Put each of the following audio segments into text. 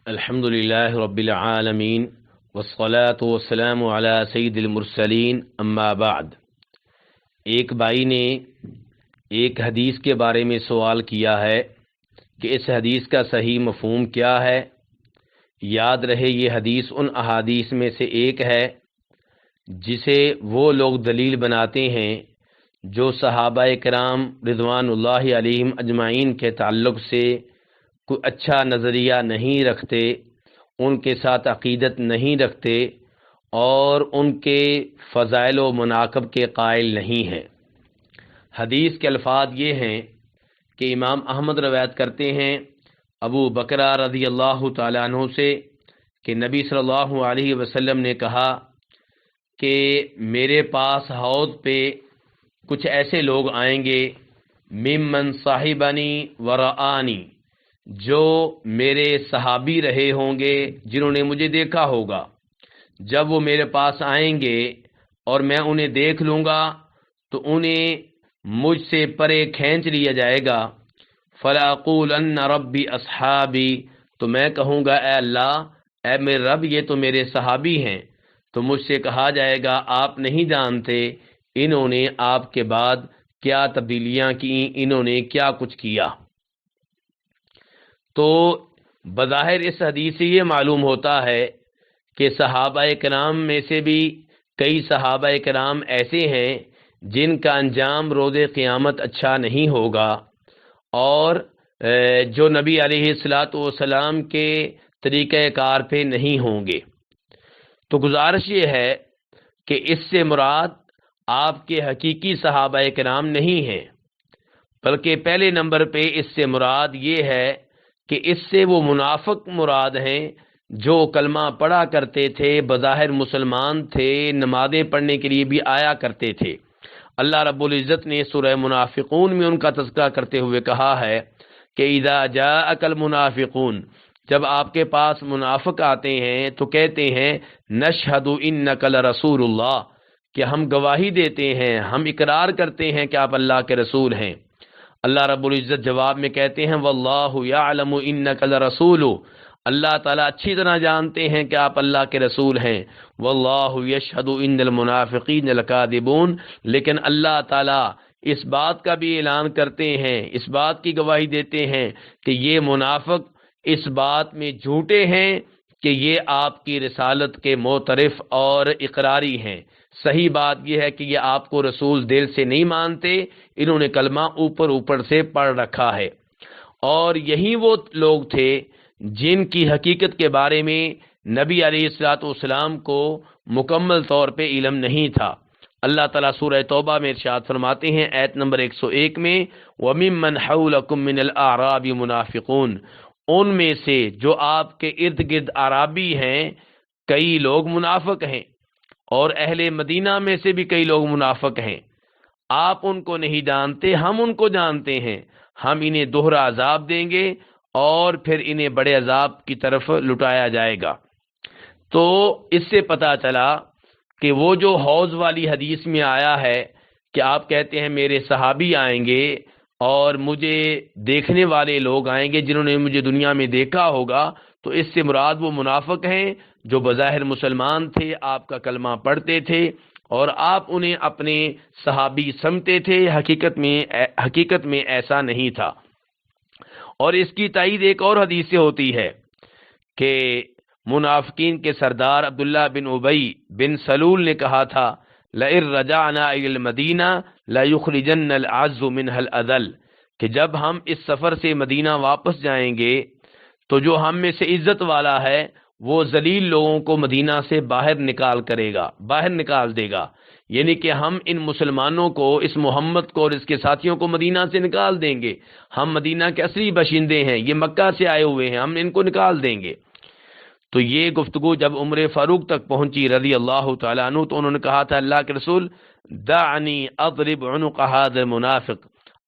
الحمد للہ رب العالمین والصلاة والسلام علی سید المرسلین اما بعد۔ ایک بھائی نے ایک حدیث کے بارے میں سوال کیا ہے کہ اس حدیث کا صحیح مفہوم کیا ہے۔ یاد رہے یہ حدیث ان احادیث میں سے ایک ہے جسے وہ لوگ دلیل بناتے ہیں جو صحابہ کرام رضوان اللہ علیہم اجمعین کے تعلق سے کوئی اچھا نظریہ نہیں رکھتے، ان کے ساتھ عقیدت نہیں رکھتے اور ان کے فضائل و مناقب کے قائل نہیں ہیں۔ حدیث کے الفاظ یہ ہیں کہ امام احمد روایت کرتے ہیں ابو بکرہ رضی اللہ تعالیٰ عنہ سے کہ نبی صلی اللہ علیہ وسلم نے کہا کہ میرے پاس حوض پہ کچھ ایسے لوگ آئیں گے ممن صاحبنی ورآنی، جو میرے صحابی رہے ہوں گے، جنہوں نے مجھے دیکھا ہوگا۔ جب وہ میرے پاس آئیں گے اور میں انہیں دیکھ لوں گا تو انہیں مجھ سے پرے کھینچ لیا جائے گا۔ فَلَأَقُولَنَّ رَبِّ أَصْحَابِي، تو میں کہوں گا اے اللہ، اے میرے رب یہ تو میرے صحابی ہیں۔ تو مجھ سے کہا جائے گا آپ نہیں جانتے انہوں نے آپ کے بعد کیا تبدیلیاں کی، انہوں نے کیا کچھ کیا۔ تو بظاہر اس حدیث سے یہ معلوم ہوتا ہے کہ صحابہ کرام میں سے بھی کئی صحابہ کرام ایسے ہیں جن کا انجام روز قیامت اچھا نہیں ہوگا اور جو نبی علیہ الصلاۃ والسلام کے طریقہ کار پہ نہیں ہوں گے۔ تو گزارش یہ ہے کہ اس سے مراد آپ کے حقیقی صحابہ کرام نہیں ہیں، بلکہ پہلے نمبر پہ اس سے مراد یہ ہے کہ اس سے وہ منافق مراد ہیں جو کلمہ پڑھا کرتے تھے، بظاہر مسلمان تھے، نمازیں پڑھنے کے لیے بھی آیا کرتے تھے۔ اللہ رب العزت نے سورہ منافقون میں ان کا تذکرہ کرتے ہوئے کہا ہے کہ اذا جاءک المنافقون، جب آپ کے پاس منافق آتے ہیں تو کہتے ہیں نشہد انک لرسول اللہ، کہ ہم گواہی دیتے ہیں، ہم اقرار کرتے ہیں کہ آپ اللہ کے رسول ہیں۔ اللہ رب العزت جواب میں کہتے ہیں واللہ یعلم انک لرسول، اللہ تعالیٰ اچھی طرح جانتے ہیں کہ آپ اللہ کے رسول ہیں۔ واللہ یشہد ان المنافقین لکاذبون، لیکن اللہ تعالیٰ اس بات کا بھی اعلان کرتے ہیں، اس بات کی گواہی دیتے ہیں کہ یہ منافق اس بات میں جھوٹے ہیں کہ یہ آپ کی رسالت کے معترف اور اقراری ہیں۔ صحیح بات یہ ہے کہ یہ آپ کو رسول دل سے نہیں مانتے، انہوں نے کلمہ اوپر سے پڑھ رکھا ہے۔ اور یہی وہ لوگ تھے جن کی حقیقت کے بارے میں نبی علیہ الصلوۃ والسلام کو مکمل طور پہ علم نہیں تھا۔ اللہ تعالیٰ سورہ توبہ میں ارشاد فرماتے ہیں آیت نمبر 101 میں وَمِمَّنْ حَوْلَكُم مِّنَ الْأَعْرَابِ مُنَافِقُونَ، ان میں سے جو آپ کے ارد گرد عرابی ہیں کئی لوگ منافق ہیں، اور اہل مدینہ میں سے بھی کئی لوگ منافق ہیں۔ آپ ان کو نہیں جانتے، ہم ان کو جانتے ہیں، ہم انہیں دوہرا عذاب دیں گے اور پھر انہیں بڑے عذاب کی طرف لٹایا جائے گا۔ تو اس سے پتہ چلا کہ وہ جو حوض والی حدیث میں آیا ہے کہ آپ کہتے ہیں میرے صحابی آئیں گے اور مجھے دیکھنے والے لوگ آئیں گے جنہوں نے مجھے دنیا میں دیکھا ہوگا، تو اس سے مراد وہ منافق ہیں جو بظاہر مسلمان تھے، آپ کا کلمہ پڑھتے تھے اور آپ انہیں اپنے صحابی سمجھتے تھے، حقیقت میں ایسا نہیں تھا۔ اور اس کی تائید ایک اور حدیث سے ہوتی ہے کہ منافقین کے سردار عبداللہ بن ابی بن سلول نے کہا تھا لئن رجعنا الى المدینہ لیخرجن العز منها الاذل، کہ جب ہم اس سفر سے مدینہ واپس جائیں گے تو جو ہم میں سے عزت والا ہے وہ ذلیل لوگوں کو مدینہ سے باہر نکال دے گا، یعنی کہ ہم ان مسلمانوں کو، اس محمد کو اور اس کے ساتھیوں کو مدینہ سے نکال دیں گے۔ ہم مدینہ کے اصلی باشندے ہیں، یہ مکہ سے آئے ہوئے ہیں، ہم ان کو نکال دیں گے۔ تو یہ گفتگو جب عمر فاروق تک پہنچی رضی اللہ تعالیٰ عنہ تو انہوں نے کہا تھا اللہ کے رسول دعنی اضرب عنق هذا المنافق،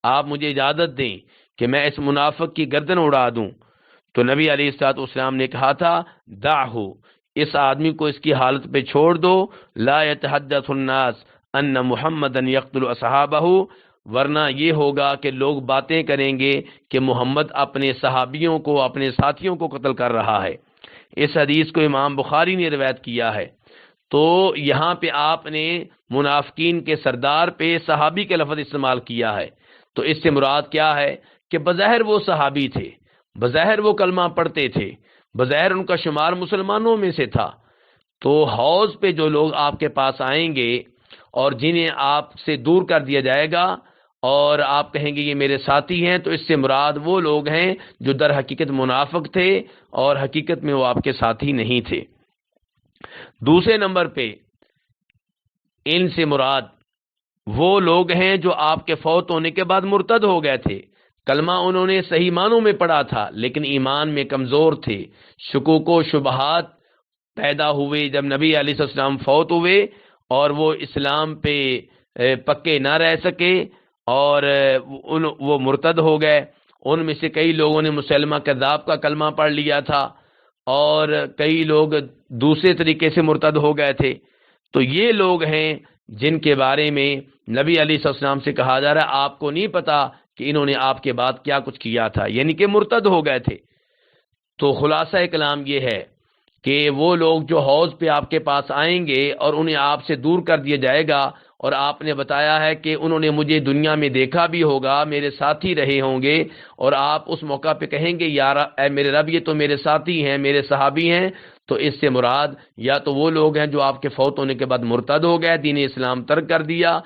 آپ مجھے اجازت دیں کہ میں اس منافق کی گردن اڑا دوں۔ تو نبی علیہ الصلوۃ والسلام نے کہا تھا دعہ، اس آدمی کو اس کی حالت پہ چھوڑ دو، لا يتحدث الناس ان محمدا يقتل اصحابہ، ورنہ یہ ہوگا کہ لوگ باتیں کریں گے کہ محمد اپنے صحابیوں کو، اپنے ساتھیوں کو قتل کر رہا ہے۔ اس حدیث کو امام بخاری نے روایت کیا ہے۔ تو یہاں پہ آپ نے منافقین کے سردار پہ صحابی کے لفظ استعمال کیا ہے، تو اس سے مراد کیا ہے کہ بظاہر وہ صحابی تھے، بظاہر وہ کلمہ پڑھتے تھے، بظاہر ان کا شمار مسلمانوں میں سے تھا۔ تو حوض پہ جو لوگ آپ کے پاس آئیں گے اور جنہیں آپ سے دور کر دیا جائے گا اور آپ کہیں گے یہ میرے ساتھی ہیں، تو اس سے مراد وہ لوگ ہیں جو در حقیقت منافق تھے اور حقیقت میں وہ آپ کے ساتھی نہیں تھے۔ دوسرے نمبر پہ ان سے مراد وہ لوگ ہیں جو آپ کے فوت ہونے کے بعد مرتد ہو گئے تھے، کلمہ انہوں نے صحیح معنوں میں پڑھا تھا لیکن ایمان میں کمزور تھے، شکوک و شبہات پیدا ہوئے جب نبی علیہ السلام فوت ہوئے اور وہ اسلام پہ پکے نہ رہ سکے اور وہ مرتد ہو گئے۔ ان میں سے کئی لوگوں نے مسلمہ کذاب کا کلمہ پڑھ لیا تھا اور کئی لوگ دوسرے طریقے سے مرتد ہو گئے تھے۔ تو یہ لوگ ہیں جن کے بارے میں نبی علیہ السلام سے کہا جا رہا ہے آپ کو نہیں پتا کہ انہوں نے آپ کے بعد کیا کچھ کیا تھا، یعنی کہ مرتد ہو گئے تھے۔ تو خلاصہ کلام یہ ہے کہ وہ لوگ جو حوض پہ آپ کے پاس آئیں گے اور انہیں آپ سے دور کر دیا جائے گا، اور آپ نے بتایا ہے کہ انہوں نے مجھے دنیا میں دیکھا بھی ہوگا، میرے ساتھی رہے ہوں گے، اور آپ اس موقع پہ کہیں گے یار اے میرے رب یہ تو میرے ساتھی ہیں، میرے صحابی ہیں، تو اس سے مراد یا تو وہ لوگ ہیں جو آپ کے فوت ہونے کے بعد مرتد ہو گئے، دین اسلام ترک کر دیا،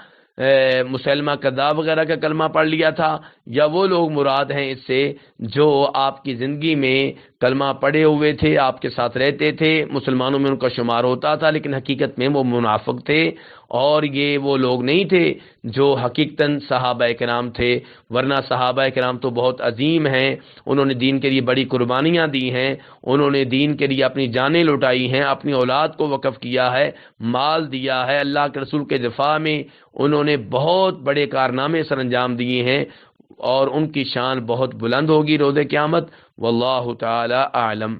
مسلمہ کذاب وغیرہ کا کلمہ پڑھ لیا تھا، یا وہ لوگ مراد ہیں اس سے جو آپ کی زندگی میں کلمہ پڑھے ہوئے تھے، آپ کے ساتھ رہتے تھے، مسلمانوں میں ان کا شمار ہوتا تھا لیکن حقیقت میں وہ منافق تھے، اور یہ وہ لوگ نہیں تھے جو حقیقتاً صحابہ کرام تھے۔ ورنہ صحابہ کرام تو بہت عظیم ہیں، انہوں نے دین کے لیے بڑی قربانیاں دی ہیں، انہوں نے دین کے لیے اپنی جانیں لٹائی ہیں، اپنی اولاد کو وقف کیا ہے، مال دیا ہے، اللہ کے رسول کے دفاع میں انہوں نے بہت بڑے کارنامے سر انجام دیے ہیں، اور ان کی شان بہت بلند ہوگی روز قیامت۔ واللہ تعالی اعلم۔